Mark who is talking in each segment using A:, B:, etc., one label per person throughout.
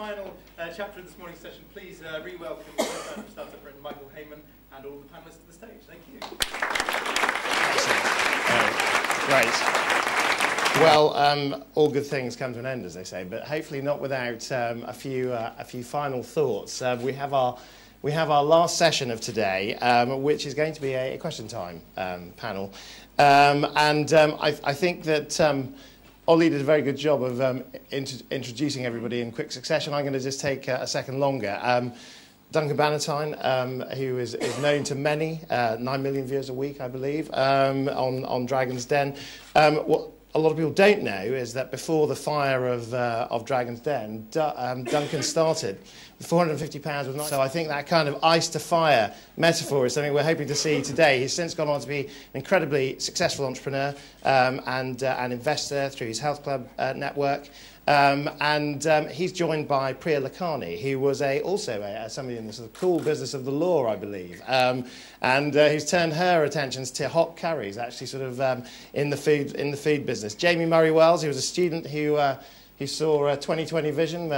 A: final chapter of this morning's session, please re-welcome the founder of StartUp, Michael Hayman, and all the panellists to the stage. Thank you.
B: Great. Well, all good things come to an end, as they say, but hopefully not without a few final thoughts. We have our last session of today, which is going to be a question time panel, I think that Ollie did a very good job of introducing everybody in quick succession. I'm going to just take a second longer. Duncan Bannatyne, who is known to many, 9 million viewers a week, I believe, on Dragon's Den. What a lot of people don't know is that before the fire of Dragon's Den, Duncan started with £450 with 9. So I think that kind of ice to fire metaphor is something we're hoping to see today. He's since gone on to be an incredibly successful entrepreneur and an investor through his health club network. He's joined by Priya Lakhani, who was also somebody in the sort of cool business of the law, I believe, who's turned her attentions to hot curries, actually sort of in the food business. Jamie Murray-Wells, who was a student who saw 20/20 vision,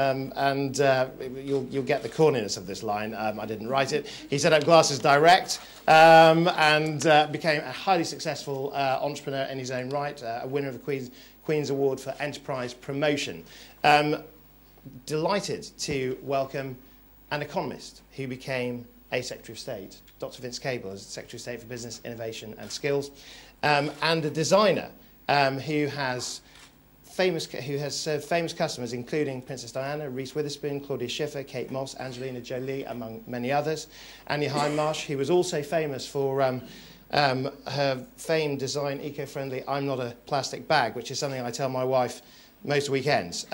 B: you'll get the corniness of this line. I didn't write it. He set up Glasses Direct and became a highly successful entrepreneur in his own right, a winner of the Queen's Award for Enterprise Promotion. Delighted to welcome an economist who became a Secretary of State, Dr. Vince Cable, as Secretary of State for Business, Innovation and Skills, and a designer who has served famous customers, including Princess Diana, Reese Witherspoon, Claudia Schiffer, Kate Moss, Angelina Jolie, among many others. Annie Hindmarsh, who was also famous for her famed design, eco-friendly I'm Not a Plastic Bag, which is something I tell my wife most weekends.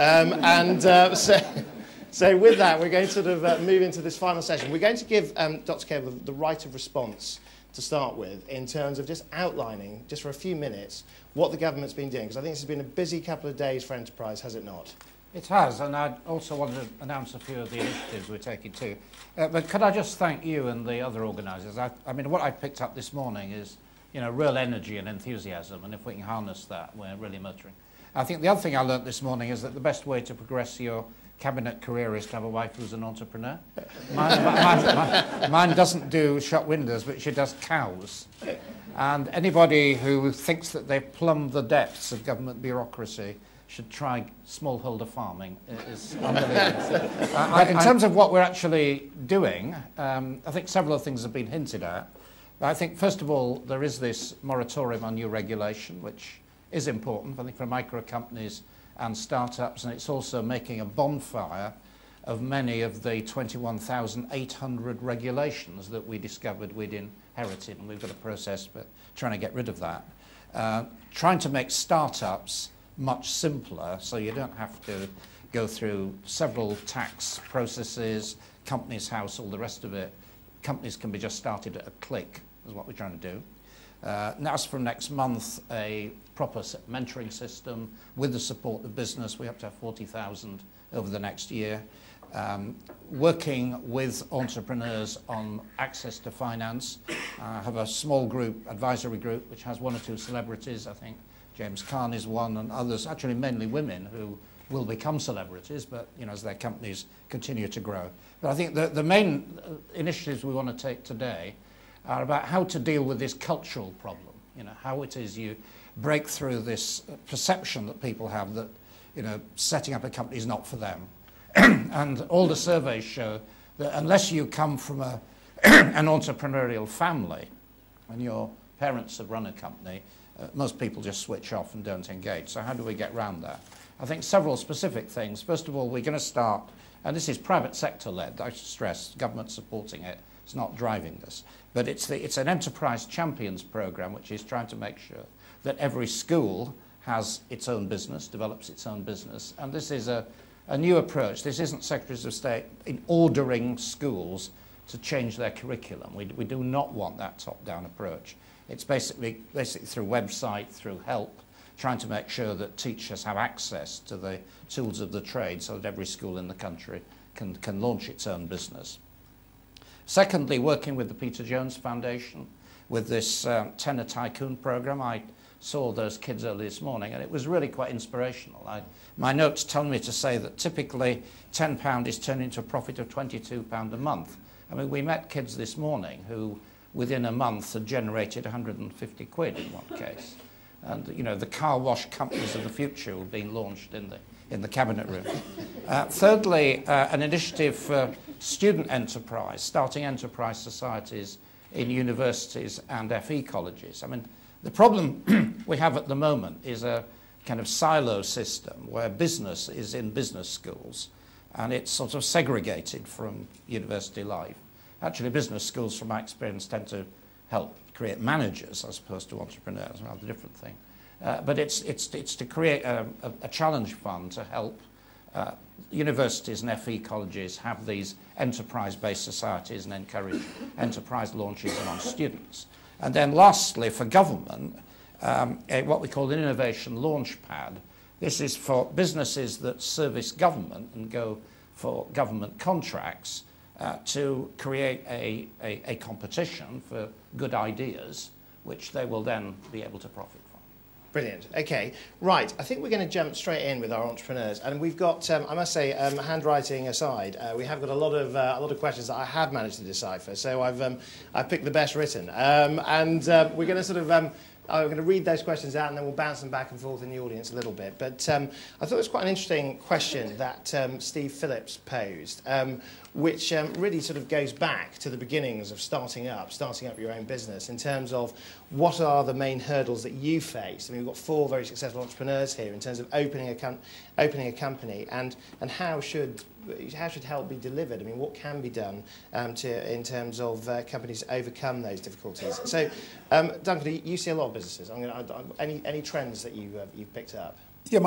B: So with that, we're going to sort of move into this final session. We're going to give Dr. Cable the right of response to start with, in terms of just outlining, just for a few minutes, what the government's been doing, because I think this has been a busy couple of days for enterprise, has it not?
C: It has, and I also wanted to announce a few of the initiatives we're taking too. But could I just thank you and the other organisers? I mean, what I picked up this morning is, real energy and enthusiasm, and if we can harness that, we're really motoring. I think the other thing I learnt this morning is that the best way to progress your cabinet career is to have a wife who's an entrepreneur. Mine doesn't do shop windows, but she does cows. And anybody who thinks that they've plumbed the depths of government bureaucracy should try smallholder farming. It is unbelievable. In terms of what we're actually doing, I think several of things have been hinted at. I think, first of all, there is this moratorium on new regulation, which is important, I think, for micro companies and startups, and it's also making a bonfire of many of the 21,800 regulations that we discovered we'd inherited, and we've got a process for trying to get rid of that. Trying to make startups much simpler, so you don't have to go through several tax processes, Companies House, all the rest of it. Companies can be just started at a click, is what we're trying to do. Now, from next month, a proper mentoring system with the support of business. We hope to have 40,000 over the next year. Working with entrepreneurs on access to finance. I have a small group, advisory group, which has 1 or 2 celebrities. I think James Caan is one, and others, actually mainly women, who will become celebrities, but as their companies continue to grow. But I think the main initiatives we want to take today are about how to deal with this cultural problem. How it is you break through this perception that people have that, setting up a company is not for them. And all the surveys show that unless you come from an entrepreneurial family and your parents have run a company, most people just switch off and don't engage. So how do we get around that? I think several specific things. First of all, we're going to start, and this is private sector led, I should stress, government supporting it. It's not driving this. But it's an Enterprise Champions program, which is trying to make sure that every school has its own business, develops its own business. And this is a new approach. This isn't Secretaries of State in ordering schools to change their curriculum. We do not want that top-down approach. It's basically through website, through help, trying to make sure that teachers have access to the tools of the trade so that every school in the country can launch its own business. Secondly, working with the Peter Jones Foundation with this Tenor Tycoon program. I saw those kids early this morning, and it was really quite inspirational. My notes tell me to say that typically £10 is turned into a profit of £22 a month. I mean, we met kids this morning who, within a month, had generated 150 quid in one case. And, you know, the car wash companies of the future were being launched in the cabinet room. Thirdly, an initiative for student enterprise, starting enterprise societies in universities and FE colleges. I mean, the problem we have at the moment is a kind of silo system where business is in business schools and it's sort of segregated from university life. Actually, business schools, from my experience, tend to help create managers as opposed to entrepreneurs, a rather different thing. But it's to create a challenge fund to help universities and FE colleges have these enterprise-based societies and encourage enterprise launches among students. And then lastly, for government, what we call an innovation launch pad. This is for businesses that service government and go for government contracts to create a competition for good ideas, which they will then be able to profit from.
B: Brilliant. Okay, right. I think we're going to jump straight in with our entrepreneurs, and we've got, I must say, handwriting aside, we have got a lot of questions that I have managed to decipher. So I've picked the best written, and we're going to sort of. I'm going to read those questions out and then we'll bounce them back and forth in the audience a little bit. But I thought it was quite an interesting question that Steve Phillips posed, which really sort of goes back to the beginnings of starting up your own business in terms of what are the main hurdles that you face. I mean, we've got 4 very successful entrepreneurs here in terms of opening a company and how should help be delivered? I mean, what can be done in terms of companies overcome those difficulties? So, Duncan, you see a lot of businesses. Any trends that you've picked up?
D: Yeah,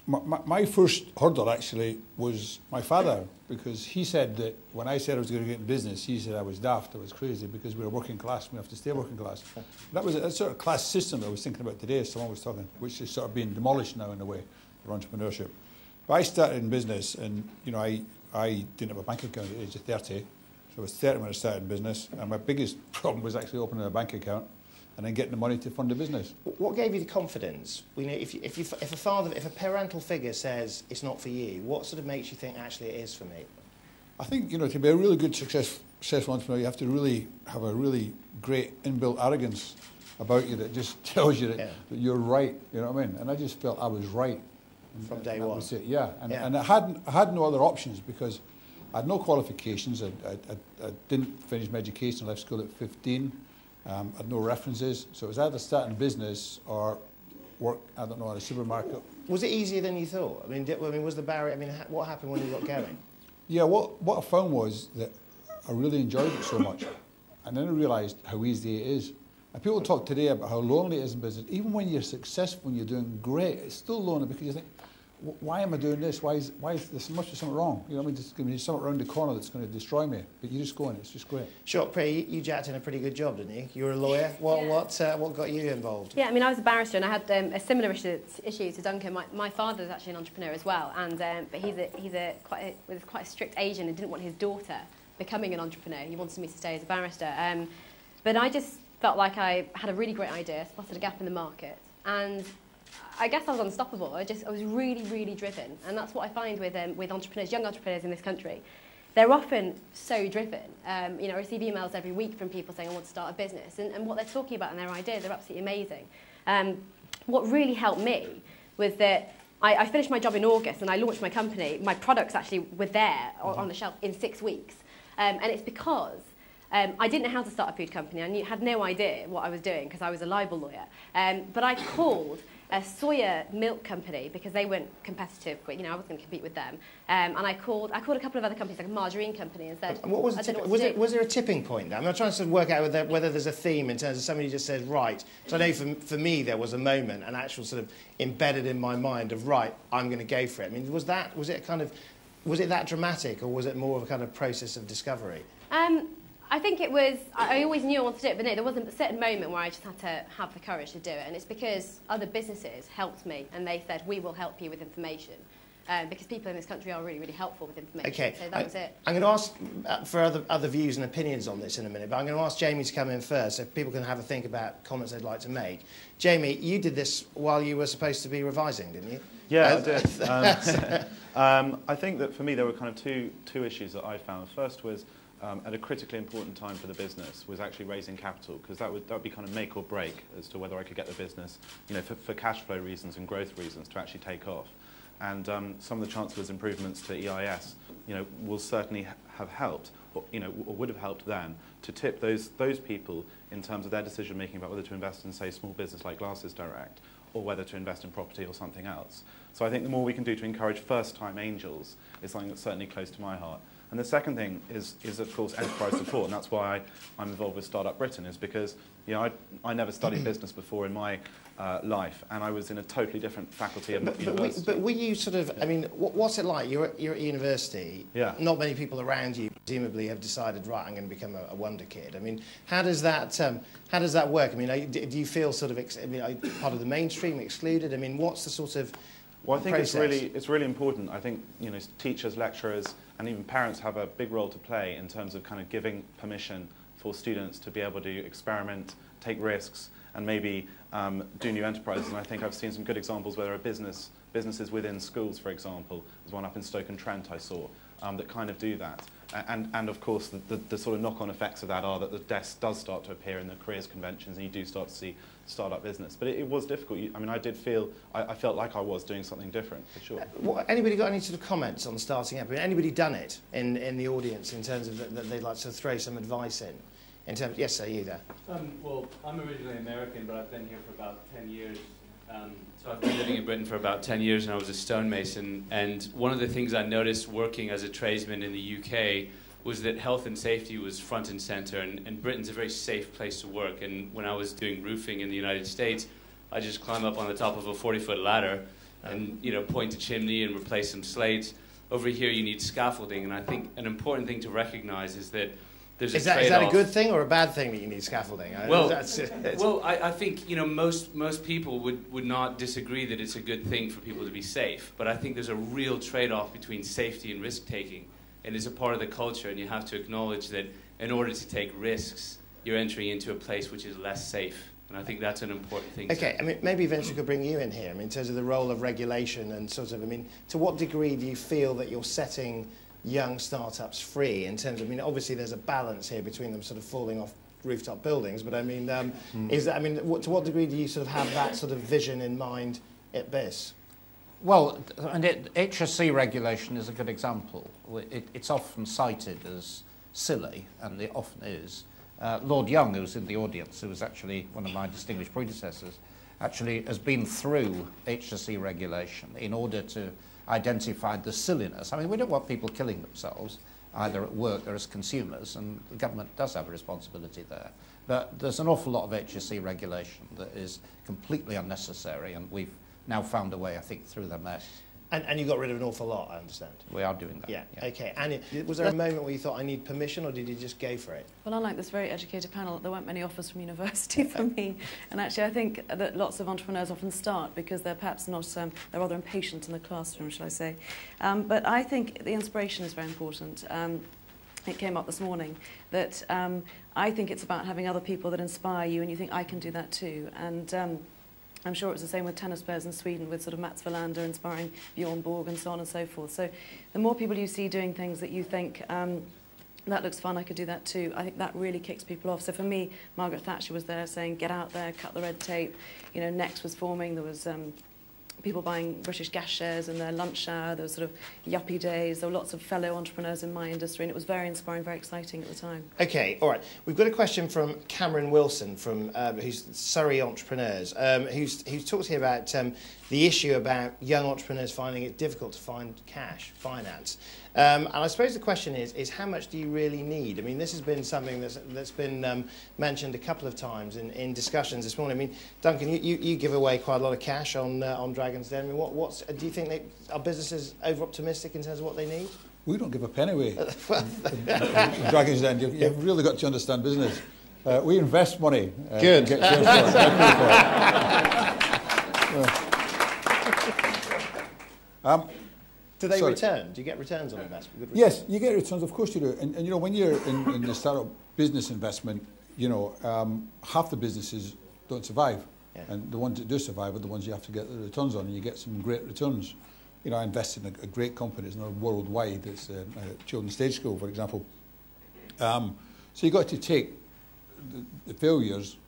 D: my first hurdle actually was my father, because he said that when I said I was going to get in business, he said I was daft, I was crazy, because we were working class, we have to stay working class. That was a sort of class system that I was thinking about today, someone was talking, which is sort of being demolished now in a way for entrepreneurship. But I started in business, and you know, I didn't have a bank account at the age of 30, so I was 30 when I started in business, and my biggest problem was actually opening a bank account and then getting the money to fund the business. What
B: gave you the confidence? You know, if a parental figure says it's not for you, what sort of makes you think actually it is for me?
D: I think, you know, to be a really good successful entrepreneur, you have to really have a really great inbuilt arrogance about you that just tells you that you're right. You know what I mean? And I just felt I was right
B: from day one.
D: Was it, yeah. And I had no other options, because I had no qualifications. I didn't finish my education. I left school at 15. I had no references, so it was either starting a business or work, I don't know, at a supermarket.
B: Was it easier than you thought? I mean, was the barrier, what happened when you got going?
D: Yeah, what I found was that I really enjoyed it so much, and then I realised how easy it is. And people talk today about how lonely it is in business. Even when you're successful and you're doing great, it's still lonely, because you think, why am I doing this? Why is there must be something wrong? You know, I mean, there's going to be something around the corner that's going to destroy me. But you just go in, it's just great.
B: Sure, Pri, you jacked in a pretty good job, didn't you? You were a lawyer. What got you involved?
E: Yeah, I mean, I was a barrister, and I had a similar issue to Duncan. My father was actually an entrepreneur as well, and but he's quite a strict Asian and didn't want his daughter becoming an entrepreneur. He wanted me to stay as a barrister. But I just felt like I had a really great idea, spotted a gap in the market, and I guess I was unstoppable. I was really, really driven, and that's what I find with entrepreneurs, young entrepreneurs in this country. They're often so driven. You know, I receive emails every week from people saying, I want to start a business, and what they're talking about and their ideas are absolutely amazing. What really helped me was that I finished my job in August and I launched my company. My products actually were there on the shelf in 6 weeks, and it's because I didn't know how to start a food company. I had no idea what I was doing because I was a libel lawyer. But I called a soya milk company because they weren't competitive. You know, I was going to compete with them. And I called a couple of other companies, like a margarine company, and said,
B: what was was there a tipping point there? I'm trying to sort of work out whether there's a theme in terms of somebody just says, right. So I know for me there was a moment, an actual sort of embedded in my mind of, right, I'm going to go for it. I mean, was it that dramatic, or was it more of a kind of process of discovery?
E: I think it was, I always knew I wanted to do it, but no, there was a certain moment where I just had to have the courage to do it, and it's because other businesses helped me, and they said, we will help you with information. because people in this country are really, really helpful with information.
B: Okay,
E: So that was it.
B: I'm going to ask for other views and opinions on this in a minute, but I'm going to ask Jamie to come in first so people can have a think about comments they'd like to make. Jamie, you did this while you were supposed to be revising, didn't you?
F: Yeah, I did. I think that for me there were kind of two issues that I found. First was at a critically important time for the business was actually raising capital, because that would be kind of make or break as to whether I could get the business, you know, for cash flow reasons and growth reasons to actually take off. And some of the Chancellor's improvements to EIS, you know, will certainly have helped, or, you know, or would have helped then to tip those people in terms of their decision making about whether to invest in, say, small business like Glasses Direct, or whether to invest in property or something else. So I think the more we can do to encourage first-time angels is something that's certainly close to my heart. And the second thing is of course, enterprise support, and that's why I'm involved with StartUp Britain, is because, you know, I never studied business before in my life, and I was in a totally different faculty at university.
B: But were you sort of, I mean, what's it like? You're at university.
F: Yeah.
B: Not many people around you presumably have decided, right, I'm going to become a wonder kid. I mean, how does that work? I mean, do you feel sort of, are you part of the mainstream, excluded? I mean, what's the sort of
F: Well, I think
B: process?
F: it's really important. I think, you know, teachers, lecturers, and even parents have a big role to play in terms of kind of giving permission for students to be able to experiment, take risks, and maybe do new enterprises. And I think I've seen some good examples where there are businesses within schools, for example. There's one up in Stoke-on-Trent I saw that kind of do that. And of course, the sort of knock-on effects of that are that the desk does start to appear in the careers conventions, and you do start to see startup business. But it was difficult. I mean, I felt like I was doing something different, for sure.
B: Anybody got any sort of comments on starting up? I mean, anybody done it in the audience in terms of that they'd like to throw some advice in? In terms, yes, sir, you there.
G: Well, I'm originally American, but I've been here for about 10 years. So I've been living in Britain for about 10 years, and I was a stonemason. And one of the things I noticed working as a tradesman in the UK was that health and safety was front and center, and Britain's a very safe place to work. And when I was doing roofing in the United States, I just climb up on the top of a 40-foot ladder and, you know, point a chimney and replace some slates. Over here, you need scaffolding, and I think an important thing to recognize is that there's a trade-off.
B: Is that a good thing or a bad thing that you need scaffolding?
G: Well, I think, you know, most people would not disagree that it's a good thing for people to be safe, but I think there's a real trade-off between safety and risk-taking, and it's a part of the culture, and you have to acknowledge that in order to take risks, you're entering into a place which is less safe, and I think that's an important thing.
B: Okay, I mean, maybe Vince could bring you in here, I mean, in terms of the role of regulation and sort of, I mean, to what degree do you feel that you're setting young startups free in terms of, I mean, obviously there's a balance here between them sort of falling off rooftop buildings, but I mean, to what degree do you sort of have that sort of vision in mind at BIS?
C: Well, and HSE regulation is a good example. It's often cited as silly, and it often is. Lord Young, who was in the audience, who was actually one of my distinguished predecessors, actually has been through HSE regulation in order to identify the silliness. I mean, we don't want people killing themselves, either at work or as consumers, and the government does have a responsibility there. But there's an awful lot of HSE regulation that is completely unnecessary, and we've now found a way, I think, through the mess.
B: And you got rid of an awful lot, I understand.
C: We are doing that.
B: Yeah. Okay. And was there a moment where you thought, I need permission, or did you just go for it?
H: Well, unlike this very educated panel, there weren't many offers from university for me. And actually, I think that lots of entrepreneurs often start because they're perhaps not, they're rather impatient in the classroom, shall I say. But I think the inspiration is very important. It came up this morning that I think it's about having other people that inspire you, and you think, I can do that too. And I'm sure it's the same with tennis players in Sweden, with sort of Mats Wilander inspiring Bjorn Borg and so on and so forth. So the more people you see doing things that you think, that looks fun, I could do that too, I think that really kicks people off. So for me, Margaret Thatcher was there saying, get out there, cut the red tape. You know, Next was forming, there was people buying British gas shares in their lunch hour, there was sort of yuppie days, there were lots of fellow entrepreneurs in my industry, and it was very inspiring, very exciting at the time.
B: Okay, all right. We've got a question from Cameron Wilson, from who's Surrey Entrepreneurs, who's talked here about the issue about young entrepreneurs finding it difficult to find cash, finance. And I suppose the question is how much do you really need? I mean, this has been something that's been mentioned a couple of times in discussions this morning. I mean, Duncan, you give away quite a lot of cash on Dragon's Den. I mean, do you think are businesses over-optimistic in terms of what they need?
D: We don't give a penny away. Dragon's Den, you've really got to understand business. We invest money.
B: Good.
D: To get shares for it.
B: Do they
D: Sorry.
B: return? Do you get returns on investment? Good
D: Yes, you get returns, of course you do. And you know, when you're in the startup business investment, you know, half the businesses don't survive.
B: Yeah.
D: And the ones that do survive are the ones you have to get the returns on, and you get some great returns. You know, I invested in a great company, it's not worldwide, it's a children's stage school, for example. So you've got to take the failures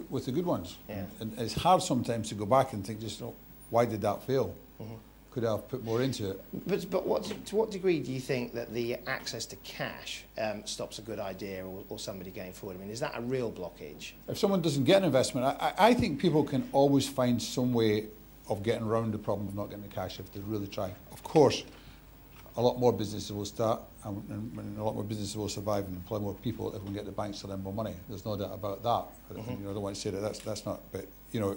D: with the good ones.
B: Yeah.
D: And it's hard sometimes to go back and think, just, oh, why did that fail?
B: Mm-hmm.
D: Could I have put more into it?
B: But to what degree do you think that the access to cash stops a good idea or somebody going forward? I mean, is that a real blockage?
D: If someone doesn't get an investment, I think people can always find some way of getting around the problem of not getting the cash if they really try. Of course, a lot more businesses will start and a lot more businesses will survive and employ more people if we can get the banks to lend more money. There's no doubt about that.
B: Mm-hmm.
D: You know, I don't want to say that that's not, but you know,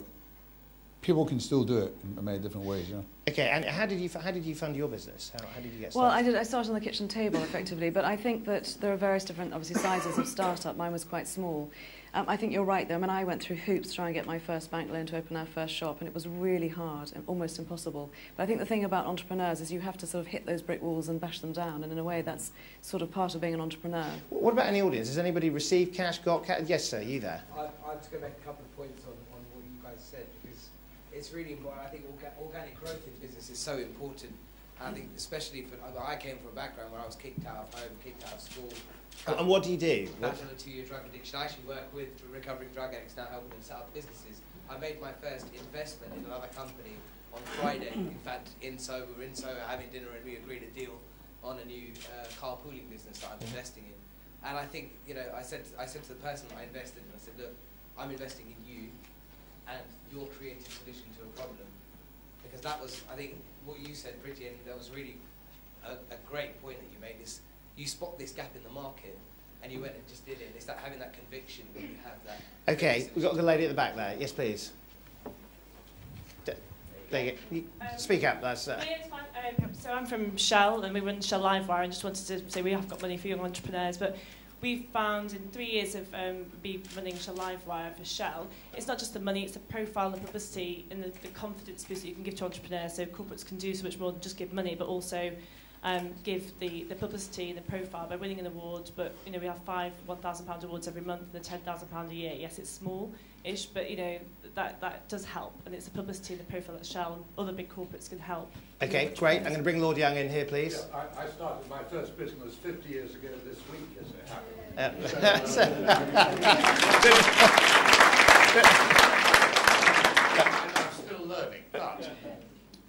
D: people can still do it in many different ways. You know.
B: Okay, and how did you fund your business? How did you get
H: Well,
B: started?
H: I started on the kitchen table, effectively, but I think that there are various different, obviously, sizes of startup. Mine was quite small. I think you're right, though. I mean, I went through hoops trying to get my first bank loan to open our first shop, and it was really hard and almost impossible. But I think the thing about entrepreneurs is you have to sort of hit those brick walls and bash them down, and in a way, that's sort of part of being an entrepreneur.
B: What about any audience? Has anybody received cash, got cash? Yes, sir, you there?
I: I'd just go make a couple of points on what you guys said, because it's really important. I think organic growth in business is so important. And I think especially for, I came from a background where I was kicked out of home, kicked out of school.
B: And what do you do?
I: Battle a 2-year drug addiction. I actually work with recovering drug addicts now, helping them set up businesses. I made my first investment in another company on Friday. In fact, we were in Soho having dinner and we agreed a deal on a new carpooling business that I'm investing in. And I think, you know, I said to the person that I invested in, I said, look, I'm investing in you and your creative solution to a problem. Because that was, I think, what you said, Pretty, and that was really a great point that you made, is you spot this gap in the market and you went and just did it. And it's like having that conviction when you have that.
B: Okay, we've got the lady at the back there. Yes, please. There you go. Speak up. That's.
J: Yeah, it's fine. So I'm from Shell, and we run Shell Livewire, and just wanted to say we have got money for young entrepreneurs, but we've found in 3 years of be running Shell Livewire for Shell, it's not just the money, it's the profile, the publicity, and the confidence boost that you can give to entrepreneurs. So corporates can do so much more than just give money, but also give the publicity and the profile by winning an award. But you know, we have 5 £1,000 awards every month and the £10,000 a year. Yes, it's small-ish, but you know that does help, and it's the publicity and the profile that Shell and other big corporates can help.
B: Okay, great. I'm going to bring Lord Young in here, please.
K: Yeah, I started my first business 50 years ago this week, as it happened. And I'm still learning, but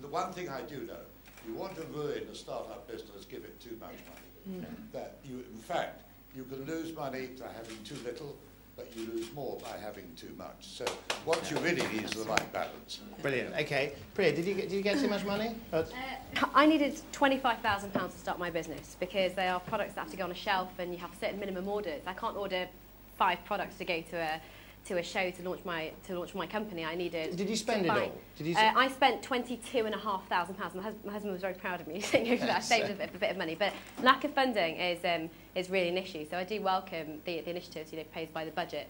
K: the one thing I do know, you want to ruin a startup business, give it too much money. That you, in fact, you can lose money by having too little, but you lose more by having too much. So what you really need is the right balance.
B: Brilliant. Okay, Priya, did you get too much money?
E: I needed £25,000 to start my business because they are products that have to go on a shelf and you have certain minimum orders. I can't order 5 products to go to a show to launch my company. I needed.
B: Did you spend it all? Did you
E: I spent £22,500. My husband was very proud of me saying over that. I saved a bit of money, but lack of funding is really an issue. So I do welcome the initiatives, you know, paid by the budget,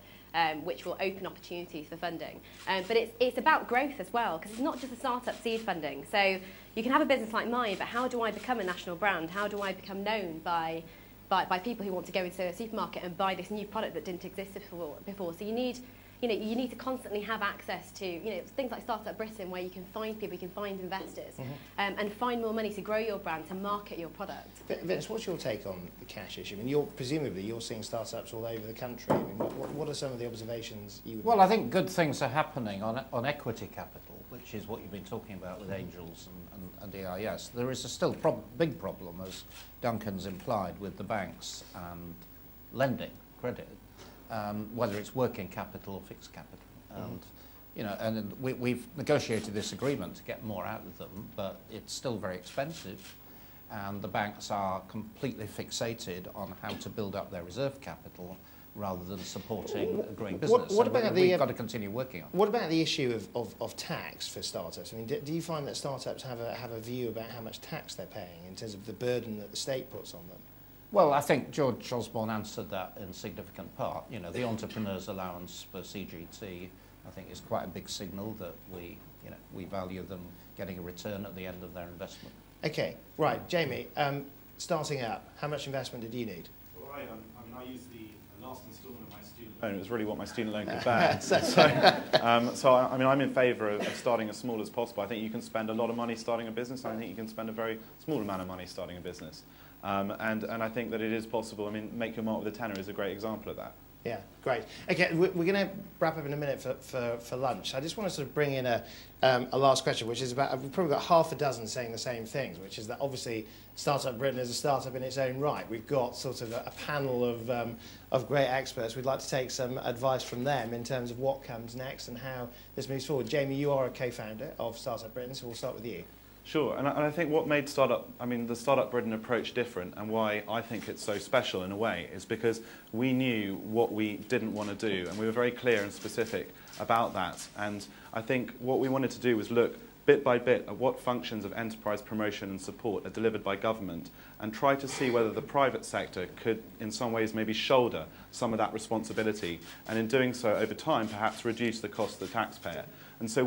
E: which will open opportunities for funding. But it's about growth as well, because it's not just a startup seed funding. So you can have a business like mine, but how do I become a national brand? How do I become known by people who want to go into a supermarket and buy this new product that didn't exist before? So you need to constantly have access to, things like StartUp Britain, where you can find people, you can find investors, and find more money to grow your brand, to market your product.
B: Vince, what's your take on the cash issue? I mean, presumably you're seeing startups all over the country. I mean, what are some of the observations you would...
C: Well, I think good things are happening on equity capital, which is what you've been talking about with angels and EIS. There is a still big problem, as Duncan's implied, with the banks and lending, credit, whether it's working capital or fixed capital. And we've negotiated this agreement to get more out of them, but it's still very expensive, and the banks are completely fixated on how to build up their reserve capital rather than supporting a growing business. We've got to continue working on.
B: What about the issue of tax for startups? I mean, do you find that startups have a view about how much tax they're paying in terms of the burden that the state puts on them?
C: Well, I think George Osborne answered that in significant part. You know, the entrepreneur's allowance for CGT, I think, is quite a big signal that we value them getting a return at the end of their investment.
B: Okay, right, Jamie, starting up, how much investment did you need?
F: Well, I used the last instalment of my student loan. It was really what my student loan could bear. So I'm in favour of starting as small as possible. I think you can spend a lot of money starting a business, and I think you can spend a very small amount of money starting a business. And I think that it is possible. I mean, Make Your Mark with a Tenner is a great example of that.
B: Yeah, great. Okay, we're going to wrap up in a minute for lunch. I just want to sort of bring in a last question, which is about, we've probably got half a dozen saying the same things, which is that obviously Startup Britain is a startup in its own right. We've got sort of a panel of great experts. We'd like to take some advice from them in terms of what comes next and how this moves forward. Jamie, you are a co-founder of Startup Britain, so we'll start with you.
F: Sure, and I think what made the Startup Britain approach different, and why I think it's so special in a way, is because we knew what we didn't want to do, and we were very clear and specific about that. And I think what we wanted to do was look bit by bit at what functions of enterprise promotion and support are delivered by government, and try to see whether the private sector could, in some ways, maybe shoulder some of that responsibility, and in doing so, over time, perhaps reduce the cost to the taxpayer. And so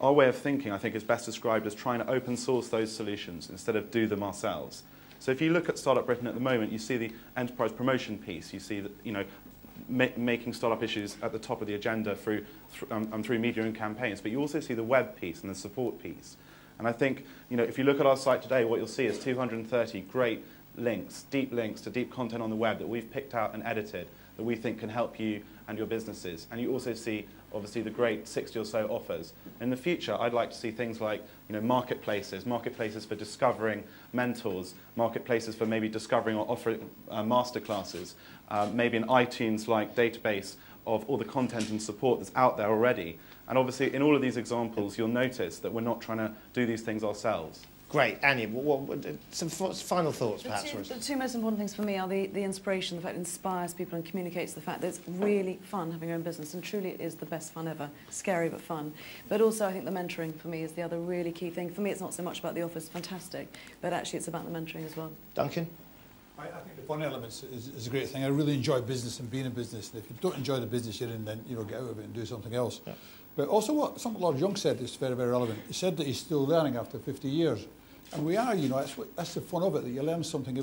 F: our way of thinking, I think, is best described as trying to open source those solutions instead of do them ourselves. So if you look at Startup Britain at the moment, you see the enterprise promotion piece. You see that, making startup issues at the top of the agenda through media and campaigns. But you also see the web piece and the support piece. And I think, if you look at our site today, what you'll see is 230 great links, deep links to deep content on the web that we've picked out and edited that we think can help you and your businesses. And you also see, obviously, the great 60 or so offers. In the future, I'd like to see things like marketplaces for discovering mentors, marketplaces for maybe discovering or offering masterclasses, maybe an iTunes-like database of all the content and support that's out there already. And obviously, in all of these examples, you'll notice that we're not trying to do these things ourselves.
B: Great. Annie, some final thoughts, perhaps?
H: The two most important things for me are the inspiration, the fact it inspires people and communicates the fact that it's really fun having your own business, and truly it is the best fun ever. Scary but fun. But also I think the mentoring for me is the other really key thing. For me, it's not so much about the office, fantastic, but actually it's about the mentoring as well.
B: Duncan?
D: I think the fun elements is a great thing. I really enjoy business and being in business. And if you don't enjoy the business you're in, then get out of it and do something else. Yeah. But also something Lord Young said is very, very relevant. He said that he's still learning after 50 years. And we are, that's the fun of it, that you learn something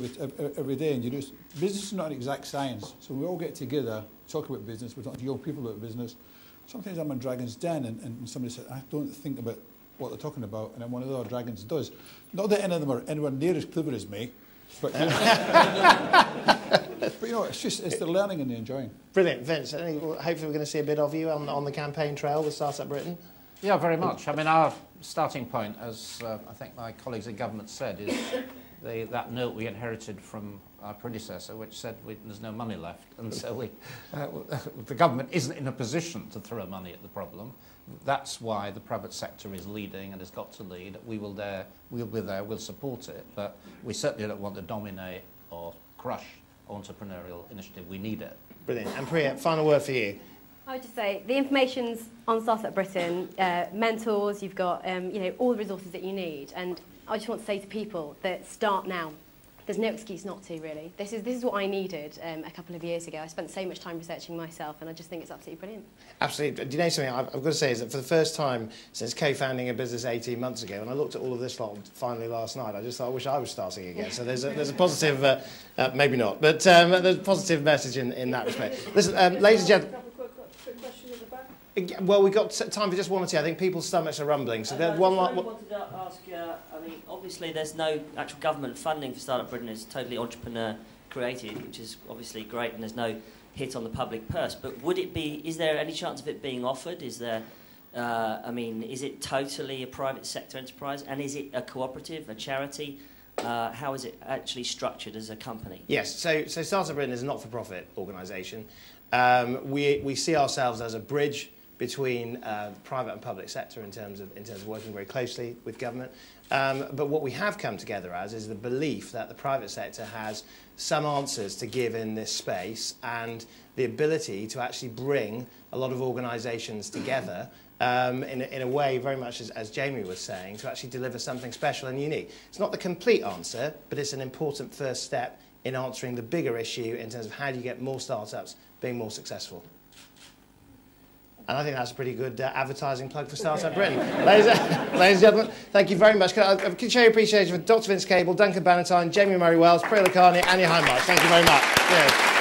D: every day. And business is not an exact science. So we all get together, talk about business, we're talking to young people about business. Sometimes I'm on Dragon's Den and somebody said, I don't think about what they're talking about. And then one of the other dragons does. Not that any of them are anywhere near as clever as me. But, it's the learning and the enjoying.
B: Brilliant. Vince, hopefully we're going to see a bit of you on the campaign trail with Startup Britain.
C: Yeah, very much. I mean, our starting point, as I think my colleagues in government said, is that note we inherited from our predecessor, which said there's no money left. And so the government isn't in a position to throw money at the problem. That's why the private sector is leading and has got to lead. We'll be there, we'll support it, but we certainly don't want to dominate or crush entrepreneurial initiative. We need it.
B: Brilliant. And Priya, final word for you.
E: I would just say the information's on Startup Britain, mentors, you've got all the resources that you need, and I just want to say to people that start now. There's no excuse not to, really. This is what I needed a couple of years ago. I spent so much time researching myself, and I just think it's absolutely brilliant. Absolutely.
B: Do you know something I've got to say is that for the first time since co-founding a business 18 months ago, and I looked at all of this lot finally last night, I just thought, I wish I was starting again. So there's a positive, maybe not, but there's a positive message in that respect. Listen, ladies and gentlemen. Well, we've got time for just one or two. I think people's stomachs are rumbling. So there's one.
L: I wanted to ask. I mean, obviously, there's no actual government funding for Startup Britain. It's totally entrepreneur created, which is obviously great, and there's no hit on the public purse. But would it be? Is there any chance of it being offered? Is there? I mean, is it totally a private sector enterprise, and is it a cooperative, a charity? How is it actually structured as a company?
B: Yes. So Startup Britain is a not-for-profit organisation. We see ourselves as a bridge between the private and public sector in terms of working very closely with government. But what we have come together as is the belief that the private sector has some answers to give in this space, and the ability to actually bring a lot of organisations together in a way very much as Jamie was saying, to actually deliver something special and unique. It's not the complete answer, but it's an important first step in answering the bigger issue in terms of how do you get more startups being more successful. And I think that's a pretty good advertising plug for StartUp Britain. ladies and gentlemen, thank you very much. I can show your appreciation for Dr. Vince Cable, Duncan Bannatyne, Jamie Murray-Wells, Priya Lakhani, and Hayman. Thank you very much. Cheers.